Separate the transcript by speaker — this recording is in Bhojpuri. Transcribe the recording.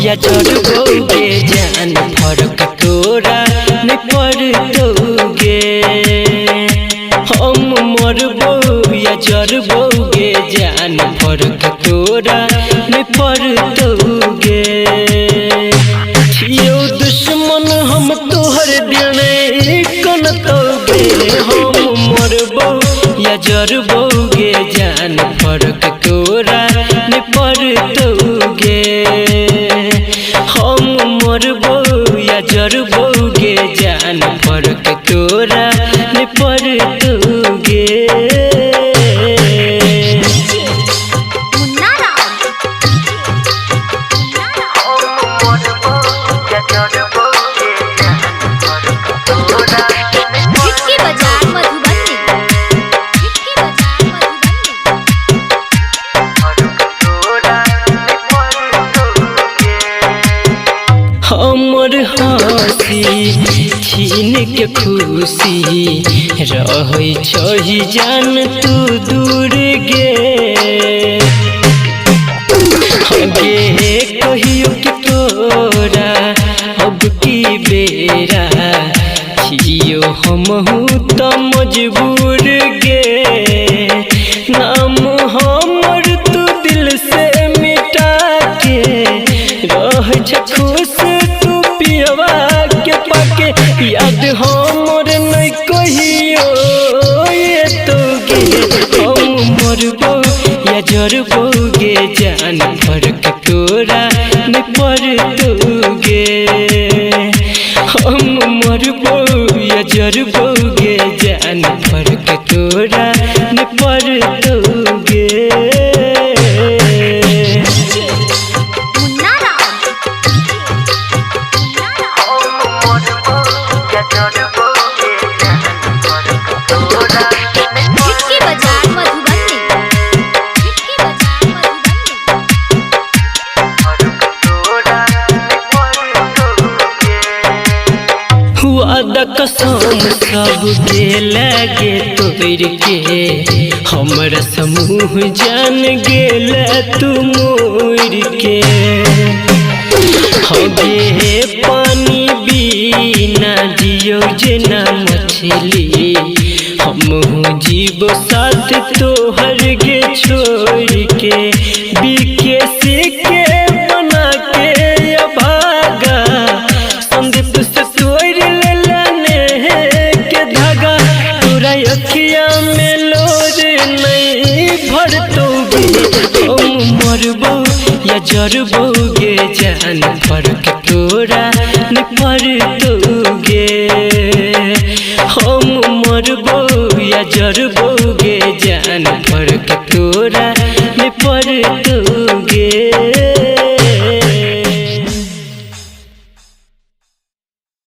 Speaker 1: या जरबोगे जान फरक तोरा नहीं पड़ोगे। हम मरबो या जरबोगे जान फरक तोरा नहीं पड़ोगे। यो दुश्मन हम तोहर दिल कन तोगे। हम मरबो या जरबोगे जान फरक तोरा नहीं पड़ोगे। हम मरबो या जरबोगे जान फरक तोरा नहीं पड़ोगे। हमर हंसी छीन के खुशी रही छही जान तू दूर गे। गे कहियो कि तोरा अब की बेरा छियो हमहू तो मजबूर गे। नाम हमर तू दिल से मिटा के रह खुश तू पियवा के पाके। याद हमर नहीं कहियो ये तो गे। हम मरबो या जरबोगे जान फरक तोरा नहीं पड़ोगे। हम मरबो या जरबोगे जान फरक तोरा नहीं पड़ोगे। वादा कसम सब के लगे तोड़ के हमरा समूह जान गेल तू मोर के। हगे पानी बिना जियो जना मछली हम जीव साथ तोहर गे छोड़ के। बीके के बना के भागा संदीप से अखिया में लोर नहीं भरतोगे। हम मरबो या जरबोगे जान फरक तोरा नहीं पड़ोगे। हम मरबो या जरबोगे जान फरक तोरा नहीं पड़ोगे।